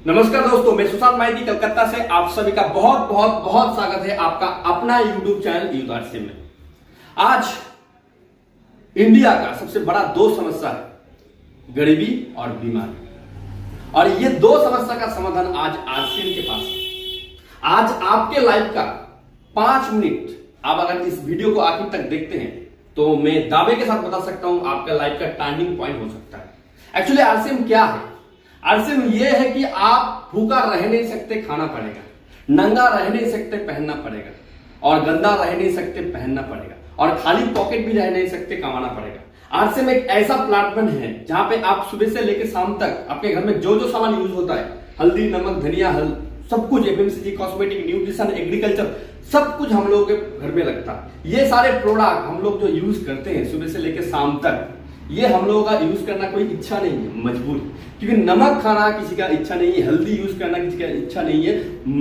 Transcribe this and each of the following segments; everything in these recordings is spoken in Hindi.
नमस्कार दोस्तों, मैं सुशांत माइती कलकत्ता से आप सभी का बहुत बहुत बहुत स्वागत है आपका अपना यूट्यूब चैनल यूथ आरसी में। आज इंडिया का सबसे बड़ा दो समस्या है, गरीबी और बीमारी, और ये दो समस्या का समाधान आज आरसीएम के पास है। आज आपके लाइफ का 5 मिनट आप अगर इस वीडियो को आखिर तक देखते हैं तो मैं दावे के साथ बता सकता हूं आपका लाइफ का टर्निंग पॉइंट हो सकता है। एक्चुअली आरसीएम क्या है? आरसीएम यह है कि आप भूखा रह नहीं सकते, खाना पड़ेगा, नंगा रह नहीं सकते, पहनना पड़ेगा, और गंदा रह नहीं सकते, पहनना पड़ेगा, और खाली पॉकेट भी रह नहीं सकते, कमाना पड़ेगा। आरसीएम एक ऐसा प्लेटफॉर्म है जहां पे आप सुबह से लेकर शाम तक आपके घर में जो जो सामान यूज होता है, हल्दी, नमक, धनिया, सब कुछ, एफएमसीजी, कॉस्मेटिक, न्यूट्रिशन, एग्रीकल्चर, सब कुछ हम लोगों के घर में लगता है। ये सारे प्रोडक्ट हम लोग जो यूज करते हैं सुबह से लेकर शाम तक, ये हम लोगों का यूज करना कोई इच्छा नहीं है, मजबूरी। क्योंकि नमक खाना किसी का इच्छा नहीं है, हल्दी यूज करना किसी का इच्छा नहीं है,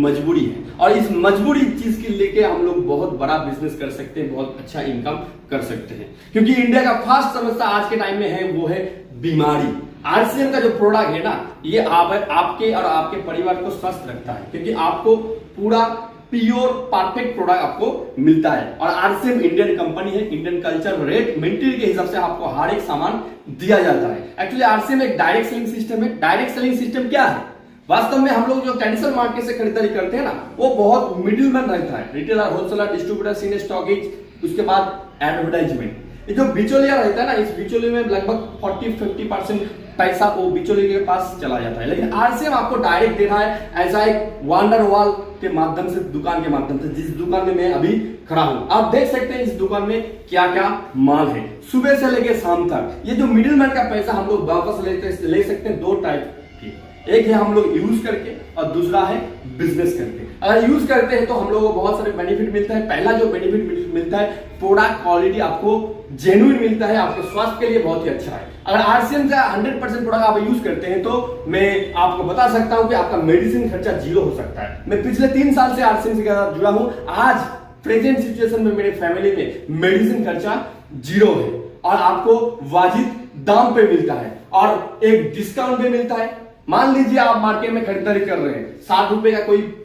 मजबूरी है। और इस मजबूरी चीज की लेके हम लोग बहुत बड़ा बिजनेस कर सकते हैं, बहुत अच्छा इनकम कर सकते हैं। क्योंकि इंडिया का फर्स्ट समस्या आज के टाइम में है, वो है बीमारी। आरसीएम का जो प्रोडक्ट है ना, ये आपके और आपके परिवार को स्वस्थ रखता है, क्योंकि आपको पूरा प्योर परफेक्ट प्रोडक्ट आपको मिलता है। और आरसीएम इंडियन कंपनी है, इंडियन कल्चर, रेट, मेंटेन के हिसाब से आपको हर एक सामान दिया जाता है। एक्चुअली आरसीएम एक डायरेक्ट सेलिंग सिस्टम है। डायरेक्ट सेलिंग सिस्टम क्या है? वास्तव में हम लोग जो ट्रेडिशनल मार्केट से खरीदारी करते हैं ना, वो बहुत मिडिलमैन रहता है, retailer, wholesaler, distributor, senior stockage, उसके बाद एडवर्टाइजमेंट। ये जो बिचौलिया रहता है ना, इस बिचौलिया में लगभग 40-50% पैसा वो बिचौलिया के पास चला जाता है। लेकिन आरसीएम आपको डायरेक्ट दे रहा है ऐसा एक वंडर वॉल के माध्यम से, दुकान के माध्यम से, जिस दुकान में मैं अभी खड़ा हूं। आप देख सकते हैं इस दुकान में क्या क्या माल है, सुबह से लेकर शाम तक। ये जो मिडिल मैन का पैसा हम लोग वापस ले सकते हैं, दो टाइप की, एक है हम लोग यूज करके और दूसरा है बिजनेस करके। अगर यूज करते हैं तो हम लोगों को बहुत सारे बेनिफिट मिलता है। पहला जो बेनिफिट मिलता है, प्रोडक्ट क्वालिटी आपको जेन्युइन मिलता है, आपके स्वास्थ्य के लिए बहुत ही अच्छा है। अगर आरसीएम का 100% प्रोडक्ट आप यूज करते हैं तो मैं आपको बता सकता हूं कि आपका मेडिसिन खर्चा 0 हो सकता है। मैं पिछले 3 साल से आरसीएम से जुड़ा हूं। आज प्रेजेंट सिचुएशन में मेरे फैमिली में मेडिसिन खर्चा 0 है, और आपको वाजिब दाम पे मिलता है, और एक डिस्काउंट भी मिलता है। मान लीजिए आप मार्केट में खरीदारी कर रहे हैं, 60 रुपए का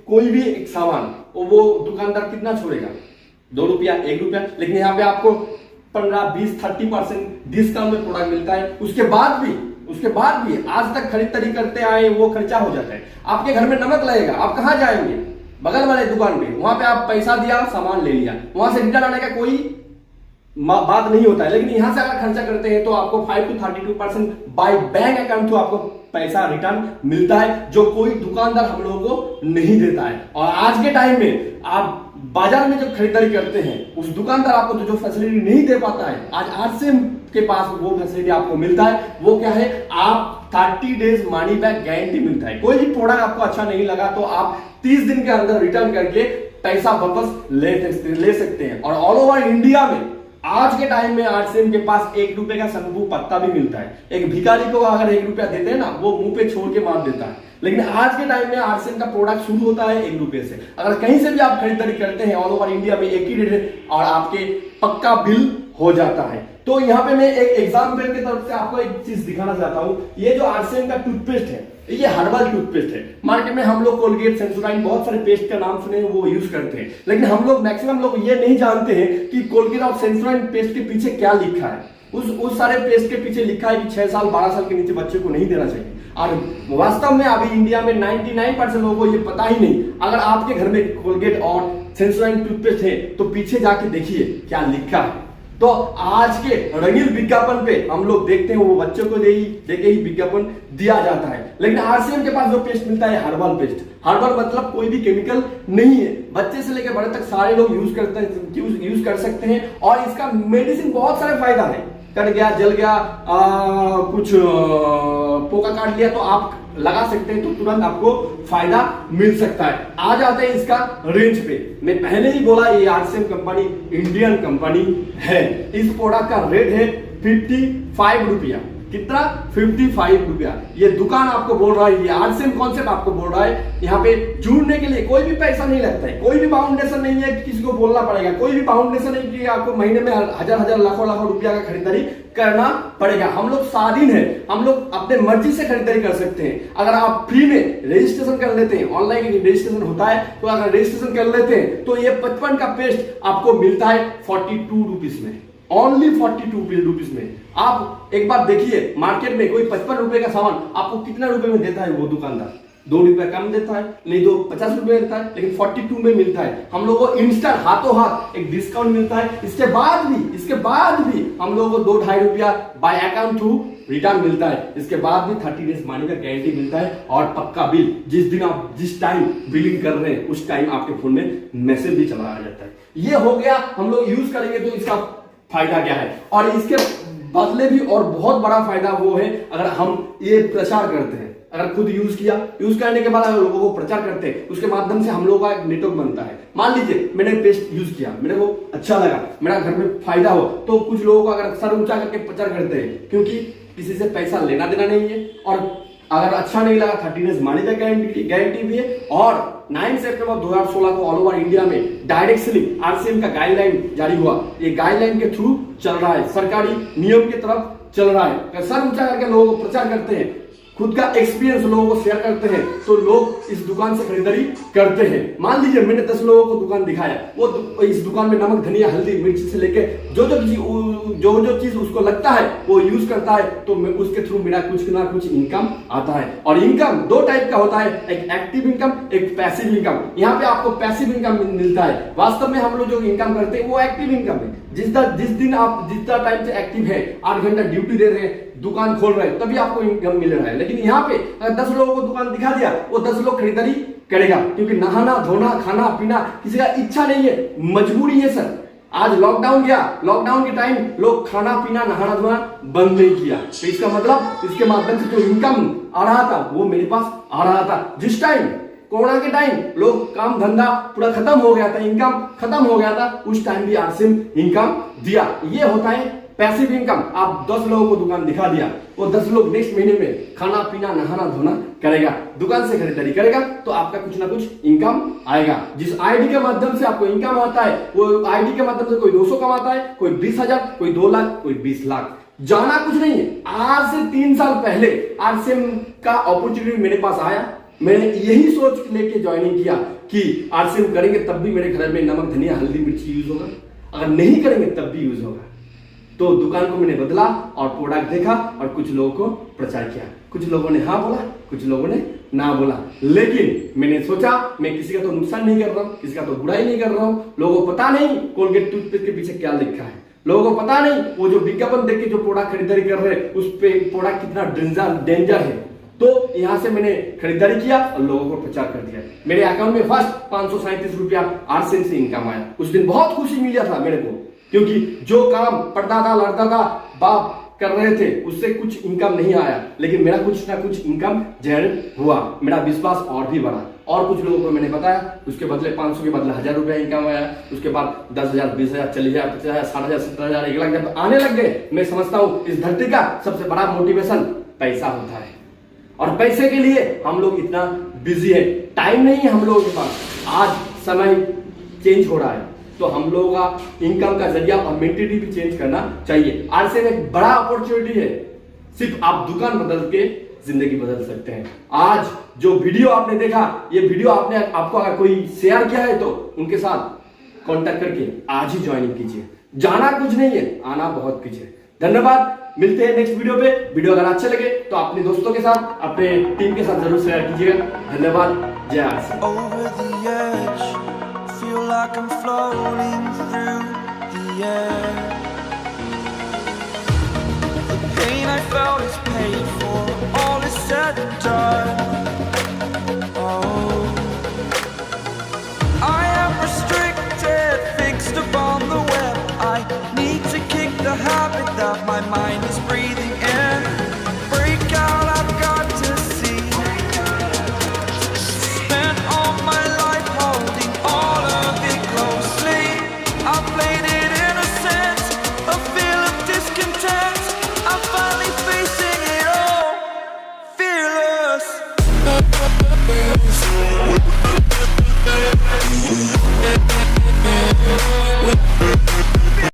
कोई भी एक सामान, वो दुकानदार कितना छोड़ेगा? 2 रुपया, 1 रुपया। लेकिन यहाँ पे आपको 15, 20, 30% डिस्काउंट में प्रोडक्ट मिलता है। उसके बाद भी आज तक खरीदारी करते आए, वो खर्चा हो जाता है। आपके घर में नमक लगेगा, आप कहां जाएंगे? बगल वाले दुकान पे, वहां पे आप पैसा दिया, सामान ले लिया, वहां से रिटर्न आने का कोई बात नहीं होता है। लेकिन यहां से अगर खर्चा करते हैं तो आपको 5 to 32% by bank account through आपको पैसा रिटर्न मिलता है, जो कोई दुकानदार हम लोगों को नहीं देता है। और आज के टाइम में आप बाजार में जब खरीदारी करते हैं, उस दुकानदार आपको जो फैसिलिटी नहीं दे पाता है, आज आरसीएम के पास वो फैसिलिटी आपको मिलता है। वो क्या है? आप 30 डेज मनी बैक गारंटी मिलता है। कोई भी प्रोडक्ट आपको अच्छा नहीं लगा तो आप 30 दिन के अंदर रिटर्न करके पैसा वापस ले सकते हैं। और ऑल ओवर इंडिया में आज के टाइम में आरसीएम के पास 1 रुपए का शंभू पत्ता भी मिलता है। एक भिखारी को अगर 1 रुपया देते हैं ना, वो मुंह पे छोड़ के मार देता है। लेकिन आज के टाइम में आरसीएम का प्रोडक्ट शुरू होता है 1 रुपए से। अगर कहीं से भी आप खरीदारी करते हैं ऑल ओवर इंडिया में, एक ही रेट है और आपके पक्का बिल हो जाता है। तो यहाँ पे मैं एक एग्जाम्पल की तरफ से आपको एक चीज दिखाना चाहता हूँ। ये जो आरसीएम का टूथपेस्ट है, ये हर्बल टूथपेस्ट है। मार्केट में हम लोग कोलगेट, सेंसोडाइन, बहुत सारे पेस्ट का नाम सुने, वो यूज करते हैं। लेकिन हम लोग मैक्सिमम लोग ये नहीं जानते हैं कि कोलगेट और सेंसोडाइन पेस्ट के पीछे क्या लिखा है। उस सारे पेस्ट के पीछे लिखा है कि 6 साल 12 साल के नीचे बच्चे को नहीं देना चाहिए। और वास्तव में अभी इंडिया में 99% लोगों को ये पता ही नहीं। अगर आपके घर में कोलगेट और सेंसोडाइन टूथपेस्ट है तो पीछे जाके देखिए क्या लिखा है। तो आज के रंगीन विज्ञापन पे हम लोग देखते हैं, वो बच्चों को देके ही विज्ञापन दिया जाता है। लेकिन आरसीएम के पास जो पेस्ट मिलता है, हर्बल पेस्ट। हर्बल मतलब कोई भी केमिकल नहीं है, बच्चे से लेकर बड़े तक सारे लोग यूज कर सकते हैं। और इसका मेडिसिन बहुत सारे फायदा है। कट गया, जल गया, कुछ पोका काट लिया तो आप लगा सकते हैं, तो तुरंत आपको फायदा मिल सकता है। आ जाते हैं इसका रेंज पे। मैं पहले ही बोला, ये आरसीएम कंपनी इंडियन कंपनी है। इस प्रोडक्ट का रेट है 55 रुपया। कितना 55 रुपया। ये दुकान आपको बोल रहा है, ये आरसीएम कॉन्सेप्ट आपको बोल रहा है, यहाँ पे जुड़ने के लिए कोई भी पैसा नहीं लगता है, कोई भी फाउंडेशन नहीं है किसी को बोलना पड़ेगा, कोई भी फाउंडेशन नहीं कि आपको महीने में हजार लाखों रुपया का खरीदारी करना पड़ेगा। हम लोग स्वाधीन है, हम लोग अपने मर्जी से खरीदारी कर सकते हैं। अगर आप फ्री में रजिस्ट्रेशन कर लेते हैं, ऑनलाइन रजिस्ट्रेशन होता है, तो अगर रजिस्ट्रेशन कर लेते हैं तो ये 55 का पेस्ट आपको मिलता है 42 रुपीज में, ओनली 42 रुपीज में। आप एक बार देखिए मार्केट में कोई 55 रुपए का सामान आपको कितना रुपए में देता है वो दुकानदार, 2 रुपए कम देता है, नहीं तो 50 रुपए देता है, लेकिन 42 में मिलता है। हम लोगों को इंस्टेंट हाथों हाथ एक डिस्काउंट मिलता है। इसके बाद भी हम लोगों को 2-2.5 रुपया बाय अकाउंट थ्रू रिटर्न मिलता है। इसके बाद भी 30 डेज मनी का गारंटी मिलता है और पक्का बिल जिस दिन आप जिस टाइम बिलिंग कर रहे हैं उस टाइम आपके फोन में मैसेज भी चला आ जाता है। ये हो गया, हम लोग यूज करेंगे तो इसका फायदा क्या है, और इसके बदले भी और बहुत बड़ा फायदा वो है अगर हम ये प्रचार करते हैं, अगर खुद यूज करने के बाद अगर लोगों को प्रचार करते हैं, उसके माध्यम से हम लोगों का एक नेटवर्क बनता है। मान लीजिए मैंने पेस्ट यूज किया, मेरे को अच्छा लगा, मेरा घर में फायदा हो, तो कुछ लोगों को अगर सर ऊंचा करके प्रचार करते हैं, क्योंकि किसी से पैसा लेना देना नहीं है, और अगर अच्छा नहीं लगा 30 डेज मनी का गारंटी भी है। और 9 सितंबर 2016 को ऑल ओवर इंडिया में डायरेक्टली आरसीएम का गाइडलाइन जारी हुआ। ये गाइडलाइन के थ्रू चल रहा है, सरकारी नियम की तरफ चल रहा है। सर ऊंचा करके लोगों को प्रचार करते हैं, खुद का एक्सपीरियंस लोगों को शेयर करते हैं, तो लोग इस दुकान से खरीदारी करते हैं। मान लीजिए मैंने 10 लोगों को दुकान दिखाया, वो इस दुकान में नमक, धनिया, हल्दी, मिर्ची से लेके जो चीज उसको लगता है वो यूज करता है, तो मैं उसके थ्रू मेरा कुछ ना कुछ इनकम आता है। और इनकम 2 टाइप का होता है, एक एक्टिव इनकम, एक पैसिव इनकम। यहाँ पे आपको पैसिव इनकम मिलता है। वास्तव में हम लोग जो इनकम करते हैं वो एक्टिव इनकम है। जिस दिन आप जितना टाइम से एक्टिव है, 8 घंटा ड्यूटी दे रहे हैं, दुकान खोल रहे हैं, तभी आपको इनकम मिल रहा है। लेकिन यहाँ पे अगर 10 लोगों को दुकान दिखा दिया, वो 10 लोग खरीदारी करेगा, क्योंकि नहाना धोना खाना पीना किसी का इच्छा नहीं है, मजबूरी है सर। आज लॉकडाउन गया, लॉकडाउन के टाइम लोग खाना पीना नहाना धोना बंद नहीं किया, तो इसका मतलब इसके माध्यम से जो इनकम आ रहा था वो मेरे पास आ रहा था। जिस टाइम कोरोना के टाइम लोग काम धंधा पूरा खत्म हो गया था, इनकम खत्म हो गया था, उस टाइम भी आरसीएम इनकम दिया। ये होता है पैसिव इनकम। आप 10 लोगों को दुकान दिखा दिया, वो 10 लोग नेक्स्ट महीने में खाना पीना नहाना धोना करेगा, दुकान से खरीदारी करेगा, तो आपका कुछ ना कुछ इनकम आएगा। जिस आईडी के माध्यम से आपको इनकम आता है, वो आईडी के माध्यम से कोई 200 कमाता है, कोई 20,000, कोई 2 लाख, कोई 20 लाख। जाना कुछ नहीं है। आज से 3 साल पहले आरसीएम का अपॉर्चुनिटी मेरे पास आया, मैंने यही सोच लेके ज्वाइनिंग किया कि आरसीएम करेंगे तब भी मेरे घर में नमक धनिया हल्दी मिर्ची यूज होगा, अगर नहीं करेंगे तब भी यूज होगा। तो दुकान को मैंने बदला और प्रोडक्ट देखा और कुछ लोगों को प्रचार किया। कुछ लोगों ने हाँ बोला, कुछ लोगों ने ना बोला, लेकिन मैंने सोचा मैं किसी का तो नुकसान नहीं कर रहा हूं, किसी का तो बुराई नहीं कर रहा हूं। लोगों को पता नहीं कोलगेट टूथपेस्ट के पीछे क्या लिखा है, लोगों को पता नहीं वो जो विज्ञापन देख के जो प्रोडक्ट खरीदारी कर रहे हैं उस पे प्रोडक्ट कितना डेंजर है। तो यहां से मैंने खरीदारी किया और लोगों को प्रचार कर दिया। मेरे अकाउंट में फर्स्ट 537 रुपया आरसीएम से इनकम आया। उस दिन बहुत खुशी मिला था मेरे को, क्योंकि जो काम परदादा लड़दादा बाप कर रहे थे उससे कुछ इनकम नहीं आया, लेकिन मेरा कुछ ना कुछ इनकम जनरेट हुआ। मेरा विश्वास और भी बढ़ा और कुछ लोगों को मैंने बताया, उसके बदले 500 के बदले 1000 रुपया इनकम आया। उसके बाद 10,000, 20,000, 40,000, 50,000, 60,000, 70,000, 1 लाख जब आने लग गए, मैं समझता हूं इस धरती का सबसे बड़ा मोटिवेशन पैसा होता है। और पैसे के लिए हम लोग इतना बिजी है, टाइम नहीं है हम लोगों के पास। आज समय चेंज हो रहा है, तो हम लोगों का इनकम का जरिया और मेंटेलिटी भी चेंज करना चाहिए। आरसीएम एक बड़ा अपॉर्चुनिटी है, सिर्फ आप दुकान बदल के जिंदगी बदल सकते हैं। आज जो वीडियो आपने देखा, ये वीडियो आपको अगर कोई शेयर किया है तो उनके साथ कांटेक्ट करके आज ही ज्वाइन कीजिए। जाना कुछ नहीं है, आना बहुत कुछ है। धन्यवाद, मिलते हैं नेक्स्ट वीडियो पे। वीडियो अगर अच्छे लगे तो अपने दोस्तों के साथ, अपने टीम के साथ जरूर शेयर कीजिएगा। धन्यवाद, जय RCM. Like I'm floating through the air. The pain I felt is paid